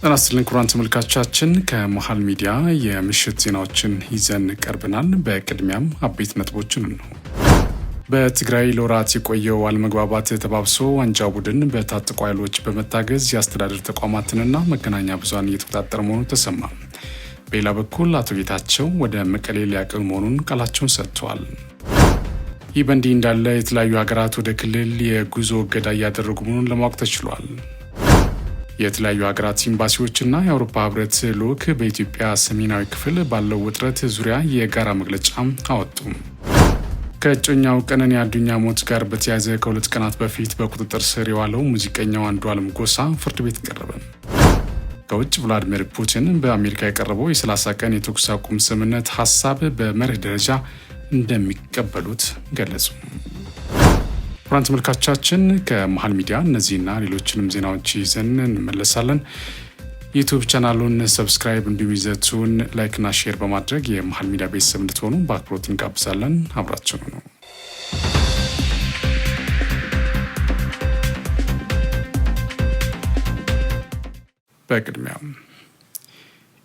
ጤና ይስጥልን ክቡራን ተመልካቾቻችን፣ ከመሃል ሚዲያ የምሽት ዜናዎችን ይዘን ቀርበናል። በቅድሚያም አበይት ነጥቦችን ነው። በትግራይ ለወራት የቆየው አለመግባባት ተባብሶ አንጃ ቡድን በታጠቁ ኃይሎች በመታገዝ የአስተዳደር ተቋማትንና መገናኛ ብዙሃን እየተቆጣጠረ መሆኑ ተሰማ። በሌላ በኩል አቶ ጌታቸው ወደ መቀሌ ሊያቀኑ መሆኑን ቃላቸውን ሰጥተዋል። ይህ በእንዲህ እንዳለ የተለያዩ ሀገራት ወደ ክልል የጉዞ እገዳ እያደረጉ መሆኑን ለማወቅ ተችሏል። የተለያዩ ሀገራት ኤምባሲዎችና የአውሮፓ ህብረት ልዑክ በኢትዮጵያ ሰሜናዊ ክፍል ባለው ውጥረት ዙሪያ የጋራ መግለጫ አወጡ። ከእጮኛው ቀነኒ አዱኛ ሞት ጋር በተያያዘ ከ2 ቀናት በፊት በቁጥጥር ስር የዋለው ሙዚቀኛው አንዱዓለም ጎሳ ፍርድ ቤት ቀረበ። ከውጭ ቭላዲሚር ፑቲን በአሜሪካ የቀረበው የ30 ቀን የተኩስ አቁም ስምምነት ሀሳብ በመርህ ደረጃ እንደሚቀበሉት ገለጹ። ክቡራን ተመልካቾቻችን፣ ከመሃል ሚዲያ እነዚህና ሌሎችንም ዜናዎች ይዘን እንመለሳለን። ዩቲዩብ ቻናሉን ሰብስክራይብ እንዲሁም ይዘቱን ላይክና ሼር በማድረግ የመሃል ሚዲያ ቤተሰብ እንድትሆኑ በአክብሮት እንጋብዛለን። አብራችሁ ነው። በቅድሚያ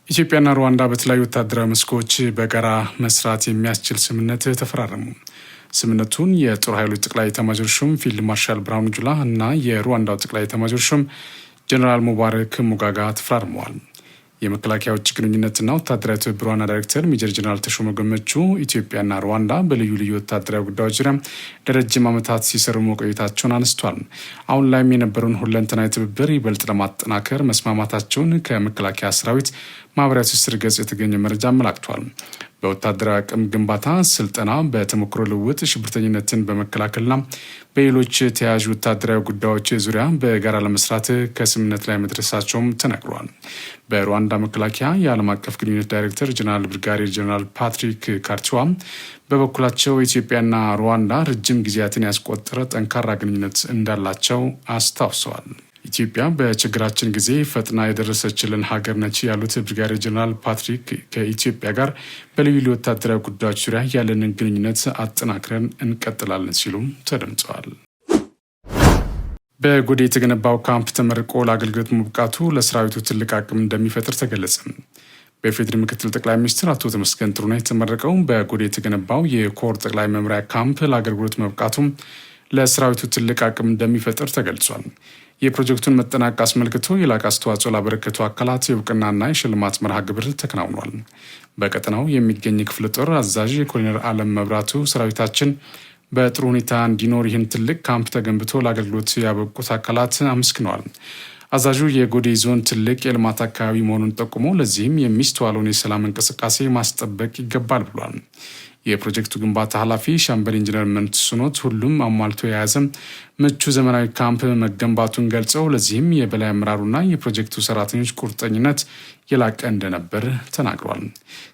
ኢትዮጵያና ሩዋንዳ በተለያዩ ወታደራዊ መስኮች በጋራ መስራት የሚያስችል ስምምነት ተፈራረሙ። ስምምነቱን የጦር ኃይሎች ጠቅላይ ኤታማዦር ሹም ፊልድ ማርሻል ብርሃኑ ጁላ እና የሩዋንዳው ጠቅላይ ኤታማዦር ሹም ጀነራል ሙባረክ ሙጋጋ ተፈራርመዋል። የመከላከያ ውጭ ግንኙነትና ወታደራዊ ትብብር ዋና ዳይሬክተር ሜጀር ጀነራል ተሾመ ገመቹ ኢትዮጵያና ሩዋንዳ በልዩ ልዩ ወታደራዊ ጉዳዮች ዙሪያ ለረጅም ዓመታት ሲሰሩ መቆየታቸውን አነስቷል። አሁን ላይም የነበረውን ሁለንተናዊ ትብብር ይበልጥ ለማጠናከር መስማማታቸውን ከመከላከያ ሰራዊት ማህበራዊ ትስስር ገጽ የተገኘ መረጃ አመላክቷል። በወታደራዊ አቅም ግንባታ፣ ስልጠና፣ በተሞክሮ ልውውጥ፣ ሽብርተኝነትን በመከላከልና በሌሎች ተያያዥ ወታደራዊ ጉዳዮች ዙሪያ በጋራ ለመስራት ከስምምነት ላይ መድረሳቸውም ተነግሯል። በሩዋንዳ መከላከያ የዓለም አቀፍ ግንኙነት ዳይሬክተር ጀነራል ብርጋዴር ጀነራል ፓትሪክ ካርቲዋ በበኩላቸው ኢትዮጵያና ሩዋንዳ ረጅም ጊዜያትን ያስቆጠረ ጠንካራ ግንኙነት እንዳላቸው አስታውሰዋል። ኢትዮጵያ በችግራችን ጊዜ ፈጥና የደረሰችልን ሀገር ነች ያሉት ብርጋዴር ጀነራል ፓትሪክ ከኢትዮጵያ ጋር በልዩ ልዩ ወታደራዊ ጉዳዮች ዙሪያ ያለንን ግንኙነት አጠናክረን እንቀጥላለን ሲሉም ተደምጠዋል። በጎዴ የተገነባው ካምፕ ተመርቆ ለአገልግሎት መብቃቱ ለሰራዊቱ ትልቅ አቅም እንደሚፈጥር ተገለጸ። በፌዴራል ምክትል ጠቅላይ ሚኒስትር አቶ ተመስገን ጥሩነህ የተመረቀው በጎዴ የተገነባው የኮር ጠቅላይ መምሪያ ካምፕ ለአገልግሎት መብቃቱ ለሰራዊቱ ትልቅ አቅም እንደሚፈጥር ተገልጿል። የፕሮጀክቱን መጠናቀቅ አስመልክቶ የላቀ አስተዋጽኦ ላበረከቱ አካላት የእውቅናና የሽልማት መርሃ ግብር ተከናውኗል። በቀጠናው የሚገኝ ክፍለ ጦር አዛዥ ኮሎኔል አለም መብራቱ ሰራዊታችን በጥሩ ሁኔታ እንዲኖር ይህን ትልቅ ካምፕ ተገንብቶ ለአገልግሎት ያበቁት አካላት አመስግነዋል። አዛዡ የጎዴ ዞን ትልቅ የልማት አካባቢ መሆኑን ጠቁሞ ለዚህም የሚስተዋለውን የሰላም እንቅስቃሴ ማስጠበቅ ይገባል ብሏል። የፕሮጀክቱ ግንባታ ኃላፊ ሻምበል ኢንጂነር መንትሱኖት ሁሉም አሟልቶ የያዘ ምቹ ዘመናዊ ካምፕ መገንባቱን ገልጸው ለዚህም የበላይ አመራሩና የፕሮጀክቱ ሰራተኞች ቁርጠኝነት የላቀ እንደነበር ተናግሯል።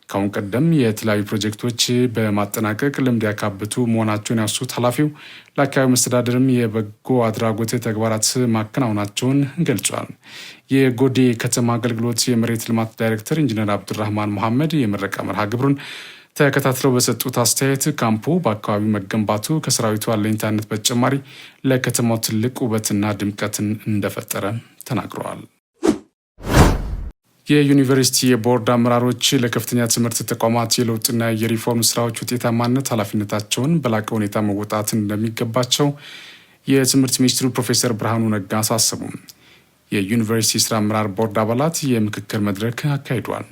ከአሁን ቀደም የተለያዩ ፕሮጀክቶች በማጠናቀቅ ልምድ ያካበቱ መሆናቸውን ያሱት ኃላፊው ለአካባቢው መስተዳደርም የበጎ አድራጎት ተግባራት ማከናወናቸውን ገልጿል። የጎዴ ከተማ አገልግሎት የመሬት ልማት ዳይሬክተር ኢንጂነር አብዱራህማን መሐመድ የምረቃ መርሃ ግብሩን ተከታትለው በሰጡት አስተያየት ካምፑ በአካባቢው መገንባቱ ከሰራዊቱ አለኝታነት በተጨማሪ ለከተማው ትልቅ ውበትና ድምቀትን እንደፈጠረ ተናግረዋል። የዩኒቨርሲቲ የቦርድ አመራሮች ለከፍተኛ ትምህርት ተቋማት የለውጥና የሪፎርም ስራዎች ውጤታማነት ኃላፊነታቸውን በላቀ ሁኔታ መወጣት እንደሚገባቸው የትምህርት ሚኒስትሩ ፕሮፌሰር ብርሃኑ ነጋ አሳሰቡ። የዩኒቨርሲቲ ስራ አመራር ቦርድ አባላት የምክክር መድረክ አካሂዷል።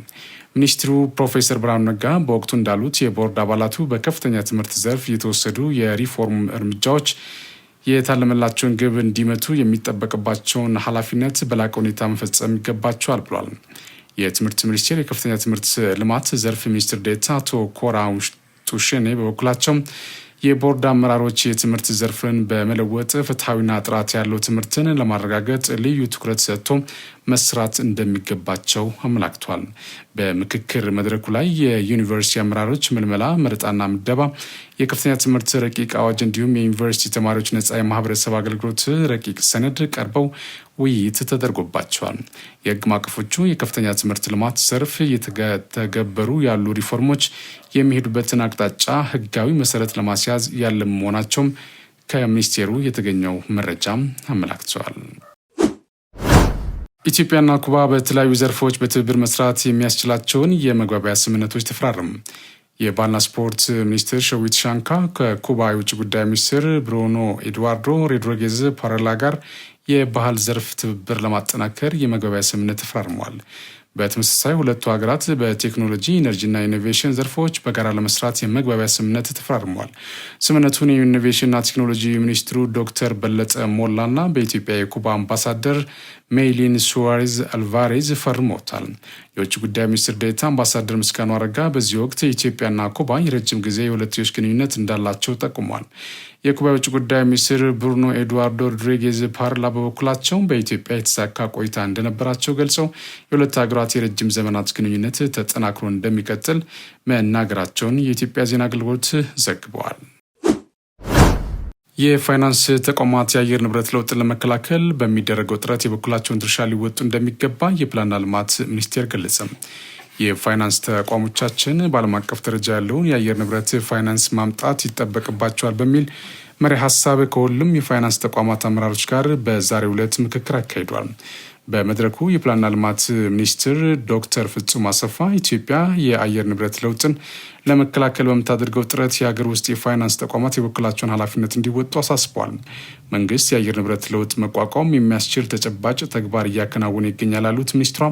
ሚኒስትሩ ፕሮፌሰር ብርሃኑ ነጋ በወቅቱ እንዳሉት የቦርድ አባላቱ በከፍተኛ ትምህርት ዘርፍ የተወሰዱ የሪፎርም እርምጃዎች የታለመላቸውን ግብ እንዲመቱ የሚጠበቅባቸውን ኃላፊነት በላቀ ሁኔታ መፈጸም ይገባቸዋል ብሏል። የትምህርት ሚኒስቴር የከፍተኛ ትምህርት ልማት ዘርፍ ሚኒስትር ዴኤታ አቶ ኮራ ጡሼኔ በበኩላቸው የቦርድ አመራሮች የትምህርት ዘርፍን በመለወጥ ፍትሐዊና ጥራት ያለው ትምህርትን ለማረጋገጥ ልዩ ትኩረት ሰጥቶ መስራት እንደሚገባቸው አመላክቷል። በምክክር መድረኩ ላይ የዩኒቨርሲቲ አመራሮች ምልመላ፣ መረጣና ምደባ፣ የከፍተኛ ትምህርት ረቂቅ አዋጅ እንዲሁም የዩኒቨርሲቲ ተማሪዎች ነጻ የማህበረሰብ አገልግሎት ረቂቅ ሰነድ ቀርበው ውይይት ተደርጎባቸዋል። የህግ ማዕቀፎቹ የከፍተኛ ትምህርት ልማት ዘርፍ እየተገበሩ ያሉ ሪፎርሞች የሚሄዱበትን አቅጣጫ ህጋዊ መሰረት ለማስያዝ ያለም መሆናቸውም ከሚኒስቴሩ የተገኘው መረጃ አመላክተዋል። ኢትዮጵያና ኩባ በተለያዩ ዘርፎች በትብብር መስራት የሚያስችላቸውን የመግባቢያ ስምምነቶች ተፈራረሙ። የባህልና ስፖርት ሚኒስትር ሸዊት ሻንካ ከኩባ የውጭ ጉዳይ ሚኒስትር ብሩኖ ኤድዋርዶ ሮድሪጌዝ ፓሬላ ጋር የባህል ዘርፍ ትብብር ለማጠናከር የመግባቢያ ስምምነት ተፈራርመዋል። በተመሳሳይ ሁለቱ ሀገራት በቴክኖሎጂ ኢነርጂና ኢኖቬሽን ዘርፎች በጋራ ለመስራት የመግባቢያ ስምምነት ተፈራርመዋል። ስምምነቱን የኢኖቬሽንና ቴክኖሎጂ ሚኒስትሩ ዶክተር በለጠ ሞላና በኢትዮጵያ የኩባ አምባሳደር ሜይሊን ሱዋሬዝ አልቫሬዝ ፈርሞታል። የውጭ ጉዳይ ሚኒስትር ዴኤታ አምባሳደር ምስጋኑ አረጋ በዚህ ወቅት ኢትዮጵያና ኩባ የረጅም ጊዜ የሁለትዮሽ ግንኙነት እንዳላቸው ጠቁሟል። የኩባ የውጭ ጉዳይ ሚኒስትር ብሩኖ ኤድዋርዶ ሮድሪጌዝ ፓሬላ በበኩላቸው በኢትዮጵያ የተሳካ ቆይታ እንደነበራቸው ገልጸው የሁለት ሀገራት የረጅም ዘመናት ግንኙነት ተጠናክሮ እንደሚቀጥል መናገራቸውን የኢትዮጵያ ዜና አገልግሎት ዘግበዋል። የፋይናንስ ተቋማት የአየር ንብረት ለውጥን ለመከላከል በሚደረገው ጥረት የበኩላቸውን ድርሻ ሊወጡ እንደሚገባ የፕላንና ልማት ሚኒስቴር ገለጸ። የፋይናንስ ተቋሞቻችን በዓለም አቀፍ ደረጃ ያለውን የአየር ንብረት ፋይናንስ ማምጣት ይጠበቅባቸዋል በሚል መሪ ሀሳብ ከሁሉም የፋይናንስ ተቋማት አመራሮች ጋር በዛሬው ዕለት ምክክር አካሂዷል። በመድረኩ የፕላንና ልማት ሚኒስትር ዶክተር ፍጹም አሰፋ ኢትዮጵያ የአየር ንብረት ለውጥን ለመከላከል በምታደርገው ጥረት የሀገር ውስጥ የፋይናንስ ተቋማት የበኩላቸውን ኃላፊነት እንዲወጡ አሳስበዋል። መንግስት የአየር ንብረት ለውጥ መቋቋም የሚያስችል ተጨባጭ ተግባር እያከናወነ ይገኛል ያሉት ሚኒስትሯ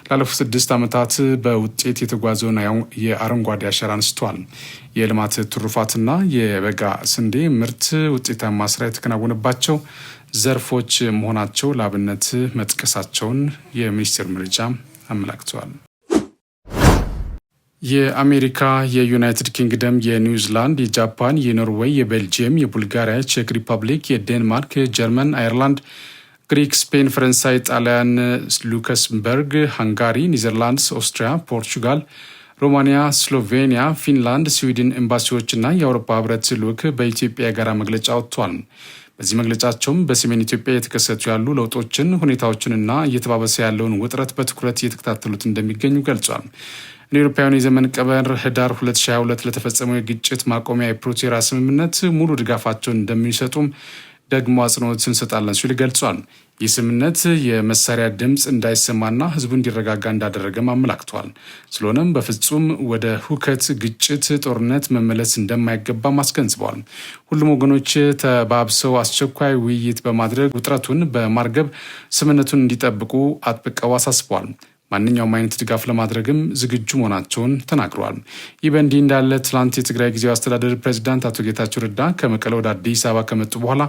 ላለፉት 6 ዓመታት በውጤት የተጓዘውን የአረንጓዴ አሻራ አንስተዋል። የልማት ትሩፋትና የበጋ ስንዴ ምርት ውጤታማ ስራ የተከናወነባቸው ዘርፎች መሆናቸው ለአብነት መጥቀሳቸውን የሚኒስቴር መረጃ አመላክተዋል። የአሜሪካ፣ የዩናይትድ ኪንግደም፣ የኒውዚላንድ፣ የጃፓን፣ የኖርዌይ፣ የቤልጅየም፣ የቡልጋሪያ፣ ቼክ ሪፐብሊክ፣ የዴንማርክ፣ ጀርመን፣ አየርላንድ፣ ግሪክ፣ ስፔን፣ ፈረንሳይ፣ ጣሊያን፣ ሉክሰምበርግ፣ ሃንጋሪ፣ ኔዘርላንድስ፣ ኦስትሪያ፣ ፖርቹጋል፣ ሮማኒያ፣ ስሎቬኒያ፣ ፊንላንድ፣ ስዊድን ኤምባሲዎችና የአውሮፓ ህብረት ልዑክ በኢትዮጵያ የጋራ መግለጫ ወጥቷል። በዚህ መግለጫቸውም በሰሜን ኢትዮጵያ የተከሰቱ ያሉ ለውጦችን፣ ሁኔታዎችንና እየተባበሰ ያለውን ውጥረት በትኩረት እየተከታተሉት እንደሚገኙ ገልጿል። እንደ አውሮፓውያኑ የዘመን ቀመር ህዳር 2022 ለተፈጸመው የግጭት ማቆሚያ የፕሪቶሪያ ስምምነት ሙሉ ድጋፋቸውን እንደሚሰጡም ደግሞ አጽንኦት እንሰጣለን ሲል ገልጿል። ይህ ስምምነት የመሳሪያ ድምፅ እንዳይሰማና ህዝቡ እንዲረጋጋ እንዳደረገም አመላክቷል። ስለሆነም በፍጹም ወደ ሁከት፣ ግጭት፣ ጦርነት መመለስ እንደማይገባም አስገንዝበዋል። ሁሉም ወገኖች ተባብሰው አስቸኳይ ውይይት በማድረግ ውጥረቱን በማርገብ ስምምነቱን እንዲጠብቁ አጥብቀው አሳስበዋል። ማንኛውም አይነት ድጋፍ ለማድረግም ዝግጁ መሆናቸውን ተናግረዋል። ይህ በእንዲህ እንዳለ ትላንት የትግራይ ጊዜያዊ አስተዳደር ፕሬዚዳንት አቶ ጌታቸው ረዳ ከመቀለ ወደ አዲስ አበባ ከመጡ በኋላ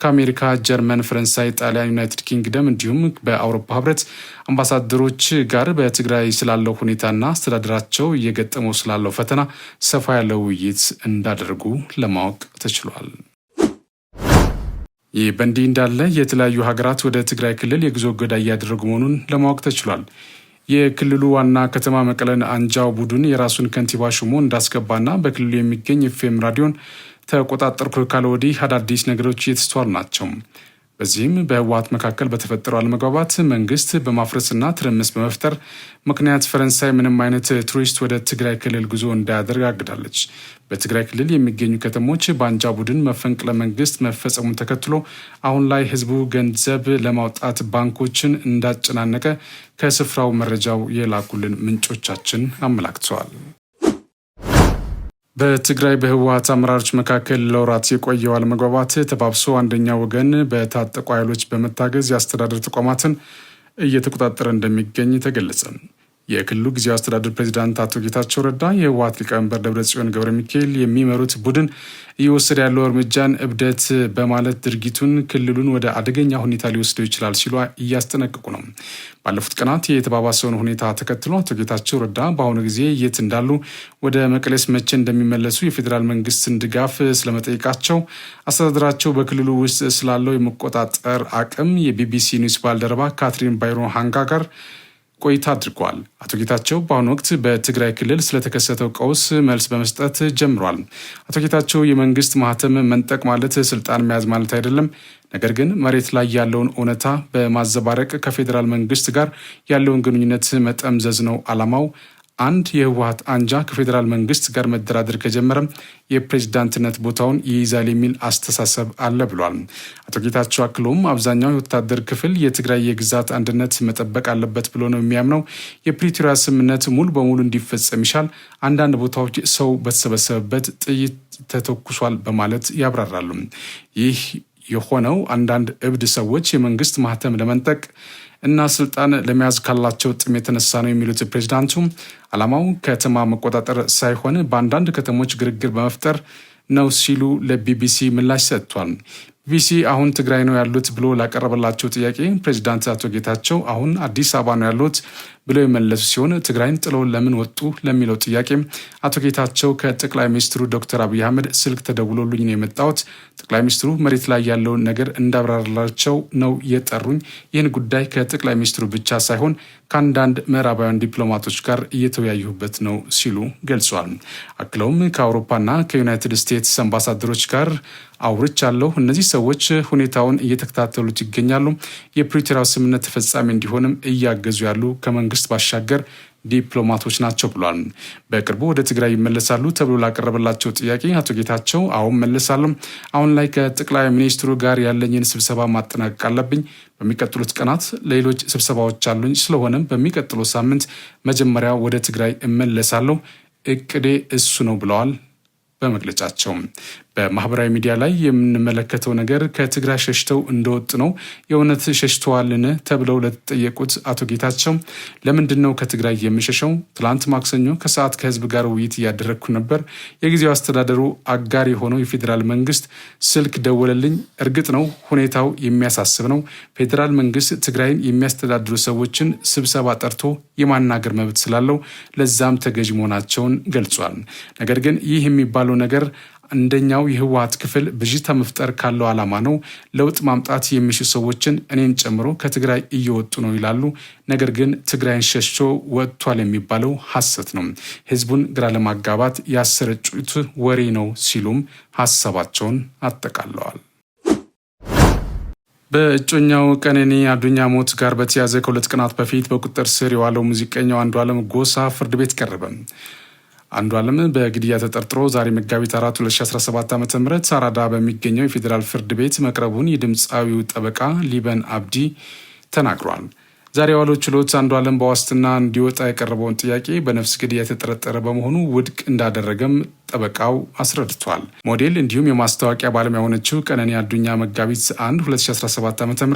ከአሜሪካ፣ ጀርመን፣ ፈረንሳይ፣ ጣሊያን፣ ዩናይትድ ኪንግደም እንዲሁም በአውሮፓ ህብረት አምባሳደሮች ጋር በትግራይ ስላለው ሁኔታና አስተዳደራቸው እየገጠመው ስላለው ፈተና ሰፋ ያለው ውይይት እንዳደረጉ ለማወቅ ተችሏል። ይህ በእንዲህ እንዳለ የተለያዩ ሀገራት ወደ ትግራይ ክልል የጉዞ እገዳ እያደረጉ መሆኑን ለማወቅ ተችሏል። የክልሉ ዋና ከተማ መቀለን አንጃው ቡድን የራሱን ከንቲባ ሹሞ እንዳስገባና በክልሉ የሚገኝ ኤፍኤም ራዲዮን ተቆጣጠርኩ ካለ ወዲህ አዳዲስ ነገሮች እየተስተዋሉ ናቸው። በዚህም በህወሓት መካከል በተፈጠረው አለመግባባት መንግስት በማፍረስና ትርምስ በመፍጠር ምክንያት ፈረንሳይ ምንም አይነት ቱሪስት ወደ ትግራይ ክልል ጉዞ እንዳያደርግ አግዳለች። በትግራይ ክልል የሚገኙ ከተሞች በአንጃ ቡድን መፈንቅለ መንግስት መፈጸሙን ተከትሎ አሁን ላይ ህዝቡ ገንዘብ ለማውጣት ባንኮችን እንዳጨናነቀ ከስፍራው መረጃው የላኩልን ምንጮቻችን አመላክተዋል። በትግራይ በህወሓት አመራሮች መካከል ለወራት የቆየው አለመግባባት ተባብሶ አንደኛ ወገን በታጠቁ ኃይሎች በመታገዝ የአስተዳደር ተቋማትን እየተቆጣጠረ እንደሚገኝ ተገለጸ። የክልሉ ጊዜያዊ አስተዳደር ፕሬዚዳንት አቶ ጌታቸው ረዳ የህወሓት ሊቀመንበር ደብረጽዮን ገብረ ሚካኤል የሚመሩት ቡድን እየወሰደ ያለው እርምጃን እብደት በማለት ድርጊቱን ክልሉን ወደ አደገኛ ሁኔታ ሊወስደው ይችላል ሲሉ እያስጠነቀቁ ነው። ባለፉት ቀናት የተባባሰውን ሁኔታ ተከትሎ አቶ ጌታቸው ረዳ በአሁኑ ጊዜ የት እንዳሉ፣ ወደ መቀሌስ መቼ እንደሚመለሱ የፌዴራል መንግስትን ድጋፍ ስለመጠየቃቸው፣ አስተዳደራቸው በክልሉ ውስጥ ስላለው የመቆጣጠር አቅም የቢቢሲ ኒውስ ባልደረባ ካትሪን ባይሮ ሃንጋ ጋር ቆይታ አድርጓል። አቶ ጌታቸው በአሁኑ ወቅት በትግራይ ክልል ስለተከሰተው ቀውስ መልስ በመስጠት ጀምሯል። አቶ ጌታቸው የመንግስት ማህተም መንጠቅ ማለት ስልጣን መያዝ ማለት አይደለም፣ ነገር ግን መሬት ላይ ያለውን እውነታ በማዘባረቅ ከፌዴራል መንግስት ጋር ያለውን ግንኙነት መጠምዘዝ ነው ዓላማው። አንድ የህወሓት አንጃ ከፌዴራል መንግስት ጋር መደራደር ከጀመረ የፕሬዝዳንትነት ቦታውን ይይዛል የሚል አስተሳሰብ አለ ብሏል። አቶ ጌታቸው አክሎም አብዛኛው የወታደር ክፍል የትግራይ የግዛት አንድነት መጠበቅ አለበት ብሎ ነው የሚያምነው። የፕሪቶሪያ ስምምነት ሙሉ በሙሉ እንዲፈጸም ይሻል። አንዳንድ ቦታዎች ሰው በተሰበሰበበት ጥይት ተተኩሷል በማለት ያብራራሉ። ይህ የሆነው አንዳንድ እብድ ሰዎች የመንግስት ማህተም ለመንጠቅ እና ስልጣን ለመያዝ ካላቸው ጥም የተነሳ ነው የሚሉት ፕሬዚዳንቱ ዓላማው ከተማ መቆጣጠር ሳይሆን በአንዳንድ ከተሞች ግርግር በመፍጠር ነው ሲሉ ለቢቢሲ ምላሽ ሰጥቷል። ቢቢሲ አሁን ትግራይ ነው ያሉት ብሎ ላቀረበላቸው ጥያቄ ፕሬዚዳንት አቶ ጌታቸው አሁን አዲስ አበባ ነው ያሉት ብለው የመለሱ ሲሆን ትግራይን ጥለው ለምን ወጡ ለሚለው ጥያቄ አቶ ጌታቸው ከጠቅላይ ሚኒስትሩ ዶክተር አብይ አህመድ ስልክ ተደውሎልኝ ነው የመጣሁት። ጠቅላይ ሚኒስትሩ መሬት ላይ ያለውን ነገር እንዳብራራላቸው ነው የጠሩኝ። ይህን ጉዳይ ከጠቅላይ ሚኒስትሩ ብቻ ሳይሆን ከአንዳንድ ምዕራባውያን ዲፕሎማቶች ጋር እየተወያዩበት ነው ሲሉ ገልጿል። አክለውም ከአውሮፓና ከዩናይትድ ስቴትስ አምባሳደሮች ጋር አውርቻለሁ። እነዚህ ሰዎች ሁኔታውን እየተከታተሉት ይገኛሉ። የፕሪቶሪያው ስምምነት ተፈጻሚ እንዲሆንም እያገዙ ያሉ ከመንግስት ባሻገር ዲፕሎማቶች ናቸው ብሏል። በቅርቡ ወደ ትግራይ ይመለሳሉ ተብሎ ላቀረበላቸው ጥያቄ አቶ ጌታቸው አሁን መለሳለሁ። አሁን ላይ ከጠቅላይ ሚኒስትሩ ጋር ያለኝን ስብሰባ ማጠናቀቅ አለብኝ። በሚቀጥሉት ቀናት ሌሎች ስብሰባዎች አሉኝ። ስለሆነም በሚቀጥለው ሳምንት መጀመሪያ ወደ ትግራይ እመለሳለሁ። እቅዴ እሱ ነው ብለዋል። በመግለጫቸው በማህበራዊ ሚዲያ ላይ የምንመለከተው ነገር ከትግራይ ሸሽተው እንደወጡ ነው። የእውነት ሸሽተዋልን ተብለው ለተጠየቁት አቶ ጌታቸው ለምንድን ነው ከትግራይ የሚሸሸው? ትላንት ማክሰኞ ከሰዓት ከህዝብ ጋር ውይይት እያደረግኩ ነበር። የጊዜው አስተዳደሩ አጋር የሆነው የፌዴራል መንግስት ስልክ ደወለልኝ። እርግጥ ነው ሁኔታው የሚያሳስብ ነው። ፌዴራል መንግስት ትግራይን የሚያስተዳድሩ ሰዎችን ስብሰባ ጠርቶ የማናገር መብት ስላለው ለዛም ተገዥ መሆናቸውን ገልጿል። ነገር ግን ይህ የሚባለው ነገር አንደኛው የህወሓት ክፍል ብዥታ መፍጠር ካለው ዓላማ ነው። ለውጥ ማምጣት የሚሹ ሰዎችን እኔን ጨምሮ ከትግራይ እየወጡ ነው ይላሉ። ነገር ግን ትግራይን ሸሽቶ ወጥቷል የሚባለው ሐሰት ነው። ህዝቡን ግራ ለማጋባት ያሰረጩት ወሬ ነው ሲሉም ሀሳባቸውን አጠቃለዋል። በእጮኛው ቀነኒ አዱኛ ሞት ጋር በተያያዘ ከ2 ቀናት በፊት በቁጥጥር ስር የዋለው ሙዚቀኛው አንዱዓለም ጎሳ ፍርድ ቤት ቀረበ። አንዱዓለም በግድያ ተጠርጥሮ ዛሬ መጋቢት 4 2017 ዓ.ም አራዳ በሚገኘው የፌዴራል ፍርድ ቤት መቅረቡን የድምፃዊው ጠበቃ ሊበን አብዲ ተናግሯል። ዛሬ የዋለው ችሎት አንዱዓለም በዋስትና እንዲወጣ የቀረበውን ጥያቄ በነፍስ ግድያ የተጠረጠረ በመሆኑ ውድቅ እንዳደረገም ጠበቃው አስረድቷል። ሞዴል እንዲሁም የማስታወቂያ ባለሙያ የሆነችው ቀነኒ አዱኛ መጋቢት 1 2017 ዓ.ም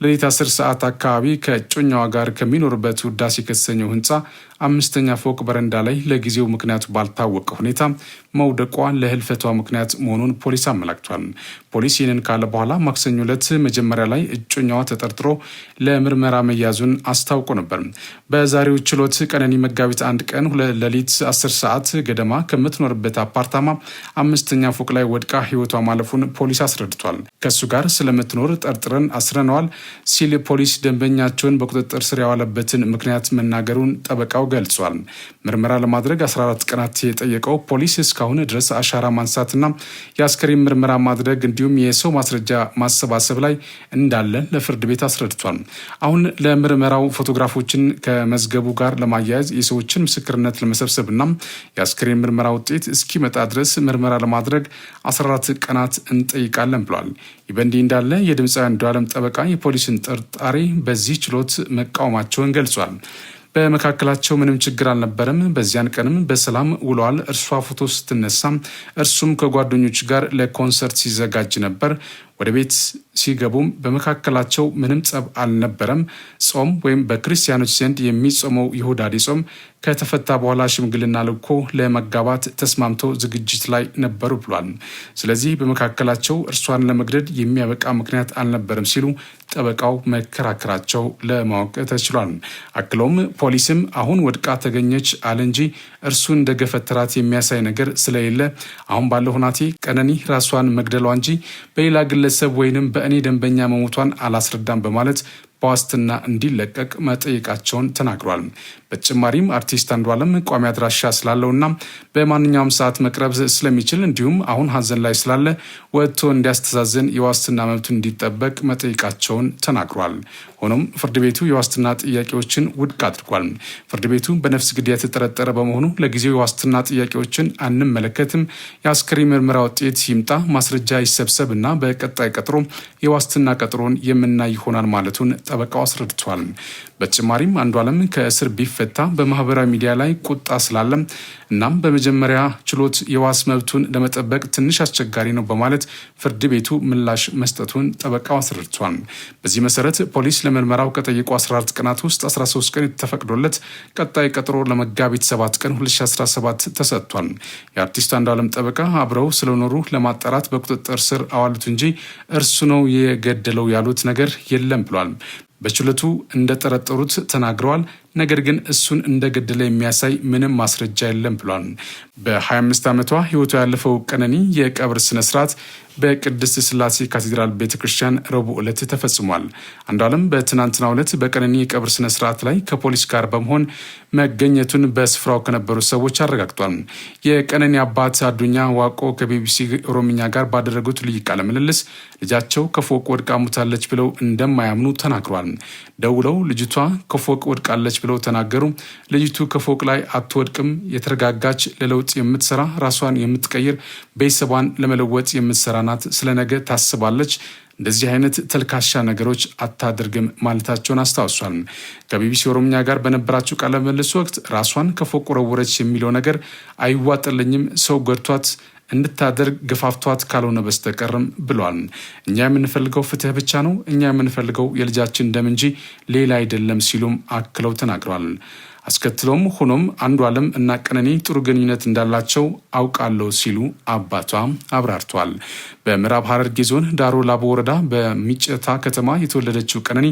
ሌሊት 10 ሰዓት አካባቢ ከእጮኛዋ ጋር ከሚኖርበት ውዳሴ ከተሰኘው ህንፃ 5ኛ ፎቅ በረንዳ ላይ ለጊዜው ምክንያቱ ባልታወቀ ሁኔታ መውደቋ ለህልፈቷ ምክንያት መሆኑን ፖሊስ አመላክቷል። ፖሊስ ይህንን ካለ በኋላ ማክሰኞ ዕለት መጀመሪያ ላይ እጮኛዋ ተጠርጥሮ ለምርመራ መያዙን አስታውቆ ነበር። በዛሬው ችሎት ቀነኒ መጋቢት 1 ቀን ሌሊት 10 ሰዓት ገደማ ከምትኖርበት አፓርታማ 5ኛ ፎቅ ላይ ወድቃ ህይወቷ ማለፉን ፖሊስ አስረድቷል። ከሱ ጋር ስለምትኖር ጠርጥረን አስረነዋል ሲል ፖሊስ ደንበኛቸውን በቁጥጥር ስር ያዋለበትን ምክንያት መናገሩን ጠበቃው ገልጿል። ምርመራ ለማድረግ 14 ቀናት የጠየቀው ፖሊስ እስካሁን ድረስ አሻራ ማንሳትና የአስከሬን ምርመራ ማድረግ እንዲሁም የሰው ማስረጃ ማሰባሰብ ላይ እንዳለ ለፍርድ ቤት አስረድቷል። አሁን ለምርመራው ፎቶግራፎችን ከመዝገቡ ጋር ለማያያዝ የሰዎችን ምስክርነት ለመሰብሰብና የአስከሬን ምርመራ ውጤት እስኪመጣ ድረስ ምርመራ ለማድረግ 14 ቀናት እንጠይቃለን ብሏል። ይህ በእንዲህ እንዳለ የድምፃዊ አንዱዓለም ጠበቃ የፖሊስን ጥርጣሬ በዚህ ችሎት መቃወማቸውን ገልጿል። በመካከላቸው ምንም ችግር አልነበረም። በዚያን ቀንም በሰላም ውለዋል። እርሷ ፎቶ ስትነሳም እርሱም ከጓደኞች ጋር ለኮንሰርት ሲዘጋጅ ነበር። ወደ ቤት ሲገቡም በመካከላቸው ምንም ጸብ አልነበረም። ጾም ወይም በክርስቲያኖች ዘንድ የሚጾመው የሁዳዴ ጾም ከተፈታ በኋላ ሽምግልና ልኮ ለመጋባት ተስማምተው ዝግጅት ላይ ነበሩ ብሏል። ስለዚህ በመካከላቸው እርሷን ለመግደል የሚያበቃ ምክንያት አልነበረም ሲሉ ጠበቃው መከራከራቸው ለማወቅ ተችሏል። አክለውም ፖሊስም አሁን ወድቃ ተገኘች አለ እንጂ እርሱ እንደገፈተራት የሚያሳይ ነገር ስለሌለ አሁን ባለው ሁናቴ ቀነኒ ራሷን መግደሏ እንጂ በሌላ ግለሰብ ወይንም በእኔ ደንበኛ መሞቷን አላስረዳም በማለት በዋስትና እንዲለቀቅ መጠየቃቸውን ተናግሯል። በተጨማሪም አርቲስት አንዷለም ቋሚ አድራሻ ስላለውና በማንኛውም ሰዓት መቅረብ ስለሚችል እንዲሁም አሁን ሀዘን ላይ ስላለ ወጥቶ እንዲያስተዛዝን የዋስትና መብቱ እንዲጠበቅ መጠየቃቸውን ተናግሯል። ሆኖም ፍርድ ቤቱ የዋስትና ጥያቄዎችን ውድቅ አድርጓል። ፍርድ ቤቱ በነፍስ ግድያ የተጠረጠረ በመሆኑ ለጊዜው የዋስትና ጥያቄዎችን አንመለከትም፣ የአስከሬን ምርመራ ውጤት ይምጣ፣ ማስረጃ ይሰብሰብና በቀጣይ ቀጥሮ የዋስትና ቀጥሮን የምናይ ይሆናል ማለቱን ጠበቃው አስረድቷል። በተጨማሪም አንዷለም ከእስር ቢፈታ በማህበራዊ ሚዲያ ላይ ቁጣ ስላለ እናም በመጀመሪያ ችሎት የዋስ መብቱን ለመጠበቅ ትንሽ አስቸጋሪ ነው በማለት ፍርድ ቤቱ ምላሽ መስጠቱን ጠበቃው አስረድቷል። በዚህ መሰረት ፖሊስ ለምርመራው ከጠየቁ 14 ቀናት ውስጥ 13 ቀን ተፈቅዶለት ቀጣይ ቀጥሮ ለመጋቢት 7 ቀን 2017 ተሰጥቷል። የአርቲስት አንዷለም ጠበቃ አብረው ስለኖሩ ለማጣራት በቁጥጥር ስር አዋሉት እንጂ እርሱ ነው የገደለው ያሉት ነገር የለም ብሏል። በችሎቱ እንደጠረጠሩት ተናግረዋል። ነገር ግን እሱን እንደገደለ የሚያሳይ ምንም ማስረጃ የለም ብሏል። በ25 ዓመቷ ህይወቷ ያለፈው ቀነኒ የቀብር ስነስርዓት በቅድስት ስላሴ ካቴድራል ቤተክርስቲያን ረቡዕ ዕለት ተፈጽሟል። አንዷለም በትናንትናው ዕለት በቀነኒ የቀብር ስነስርዓት ላይ ከፖሊስ ጋር በመሆን መገኘቱን በስፍራው ከነበሩ ሰዎች አረጋግጧል። የቀነኒ አባት አዱኛ ዋቆ ከቢቢሲ ኦሮምኛ ጋር ባደረጉት ልዩ ቃለ ምልልስ ልጃቸው ከፎቅ ወድቃ ሙታለች ብለው እንደማያምኑ ተናግሯል። ደውለው ልጅቷ ከፎቅ ወድቃለች ብለው ተናገሩ። ልጅቱ ከፎቅ ላይ አትወድቅም፣ የተረጋጋች ለለውጥ የምትሰራ ራሷን የምትቀይር ቤተሰቧን ለመለወጥ የምትሰራ ናት። ስለ ነገ ታስባለች። እንደዚህ አይነት ተልካሻ ነገሮች አታደርግም ማለታቸውን አስታውሷል። ከቢቢሲ ኦሮምኛ ጋር በነበራቸው ቃለ ምልልስ ወቅት ራሷን ከፎቅ ወረወረች የሚለው ነገር አይዋጥልኝም፣ ሰው ገድቷት እንድታደርግ ገፋፍቷት ካልሆነ በስተቀርም ብሏል። እኛ የምንፈልገው ፍትህ ብቻ ነው። እኛ የምንፈልገው የልጃችን ደም እንጂ ሌላ አይደለም ሲሉም አክለው ተናግረዋል። አስከትለውም ሆኖም አንዷለም እና ቀነኒ ጥሩ ግንኙነት እንዳላቸው አውቃለሁ ሲሉ አባቷ አብራርቷል። በምዕራብ ሐረርጌ ዞን ዳሮ ላቦ ወረዳ በሚጨታ ከተማ የተወለደችው ቀነኒ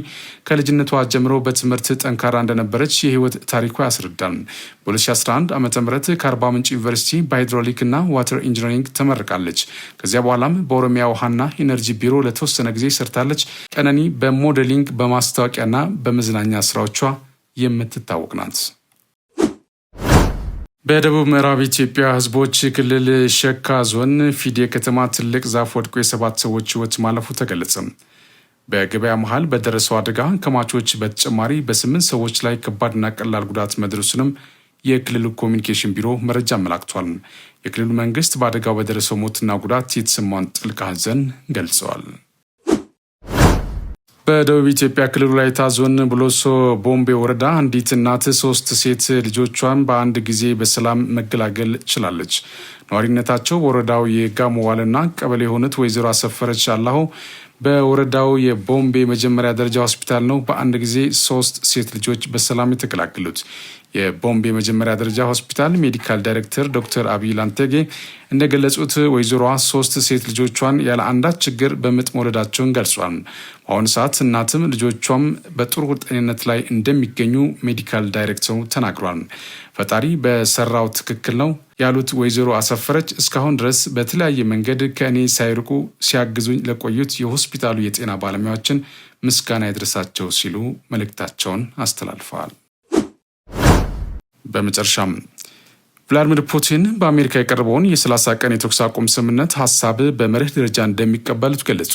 ከልጅነቷ ጀምሮ በትምህርት ጠንካራ እንደነበረች የህይወት ታሪኳ ያስረዳል። በ2011 ዓ.ም ከአርባ ምንጭ ዩኒቨርሲቲ በሃይድሮሊክ እና ዋተር ኢንጂነሪንግ ተመርቃለች። ከዚያ በኋላም በኦሮሚያ ውሃና ኢነርጂ ቢሮ ለተወሰነ ጊዜ ሰርታለች። ቀነኒ በሞዴሊንግ በማስታወቂያና በመዝናኛ ስራዎቿ የምትታወቅ ናት። በደቡብ ምዕራብ ኢትዮጵያ ህዝቦች ክልል ሸካ ዞን ፊዴ ከተማ ትልቅ ዛፍ ወድቆ የ7 ሰዎች ህይወት ማለፉ ተገለጸ። በገበያ መሃል በደረሰው አደጋ ከሟቾች በተጨማሪ በ8 ሰዎች ላይ ከባድና ቀላል ጉዳት መድረሱንም የክልሉ ኮሚኒኬሽን ቢሮ መረጃ አመላክቷል። የክልሉ መንግስት በአደጋው በደረሰው ሞትና ጉዳት የተሰማውን ጥልቅ ሐዘን ገልጸዋል። በደቡብ ኢትዮጵያ ክልል ወላይታ ዞን ብሎሶ ቦምቤ ወረዳ አንዲት እናት 3 ሴት ልጆቿን በአንድ ጊዜ በሰላም መገላገል ችላለች። ነዋሪነታቸው በወረዳው የጋሞ ዋልና ቀበሌ የሆኑት ወይዘሮ አሰፈረች አላሆ በወረዳው የቦምቤ መጀመሪያ ደረጃ ሆስፒታል ነው በአንድ ጊዜ 3 ሴት ልጆች በሰላም የተገላገሉት። የቦምቤ መጀመሪያ ደረጃ ሆስፒታል ሜዲካል ዳይሬክተር ዶክተር አብይ ላንቴጌ እንደገለጹት ወይዘሮዋ 3 ሴት ልጆቿን ያለ አንዳች ችግር በምጥ መውለዳቸውን ገልጿል። በአሁኑ ሰዓት እናትም ልጆቿም በጥሩ ጤንነት ላይ እንደሚገኙ ሜዲካል ዳይሬክተሩ ተናግሯል። ፈጣሪ በሰራው ትክክል ነው ያሉት ወይዘሮ አሰፈረች እስካሁን ድረስ በተለያየ መንገድ ከእኔ ሳይርቁ ሲያግዙኝ ለቆዩት የሆስፒታሉ የጤና ባለሙያዎችን ምስጋና ይድረሳቸው ሲሉ መልእክታቸውን አስተላልፈዋል። በመጨረሻም ቭላድሚር ፑቲን በአሜሪካ የቀረበውን የ30 ቀን የተኩስ አቁም ስምምነት ሀሳብ በመርህ ደረጃ እንደሚቀበሉት ገለጹ።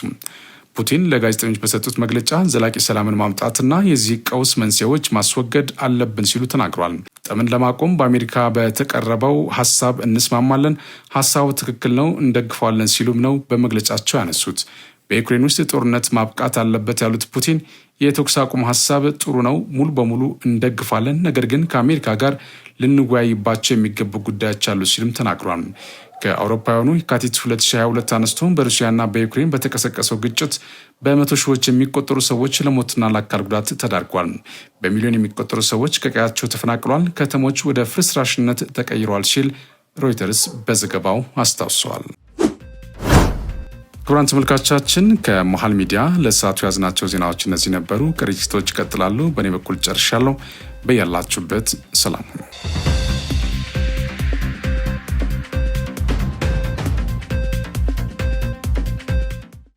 ፑቲን ለጋዜጠኞች በሰጡት መግለጫ ዘላቂ ሰላምን ማምጣትና የዚህ ቀውስ መንስኤዎች ማስወገድ አለብን ሲሉ ተናግሯል። ጠምን ለማቆም በአሜሪካ በተቀረበው ሀሳብ እንስማማለን፣ ሀሳቡ ትክክል ነው፣ እንደግፈዋለን ሲሉም ነው በመግለጫቸው ያነሱት። በዩክሬን ውስጥ ጦርነት ማብቃት አለበት ያሉት ፑቲን የተኩስ አቁም ሀሳብ ጥሩ ነው፣ ሙሉ በሙሉ እንደግፋለን፣ ነገር ግን ከአሜሪካ ጋር ልንወያይባቸው የሚገቡ ጉዳዮች አሉ ሲሉም ተናግሯል። ከአውሮፓውያኑ የካቲት 2022 አነስቶ በሩሲያና በዩክሬን በተቀሰቀሰው ግጭት በመቶ ሺዎች የሚቆጠሩ ሰዎች ለሞትና ለአካል ጉዳት ተዳርጓል። በሚሊዮን የሚቆጠሩ ሰዎች ከቀያቸው ተፈናቅሏል፣ ከተሞች ወደ ፍርስራሽነት ተቀይረዋል ሲል ሮይተርስ በዘገባው አስታውሰዋል። ክቡራን ተመልካቾቻችን ከመሃል ሚዲያ ለሰዓቱ ያዝናቸው ዜናዎች እነዚህ ነበሩ። ቅርጭቶች ይቀጥላሉ። በእኔ በኩል ጨርሻለሁ። በያላችሁበት ሰላም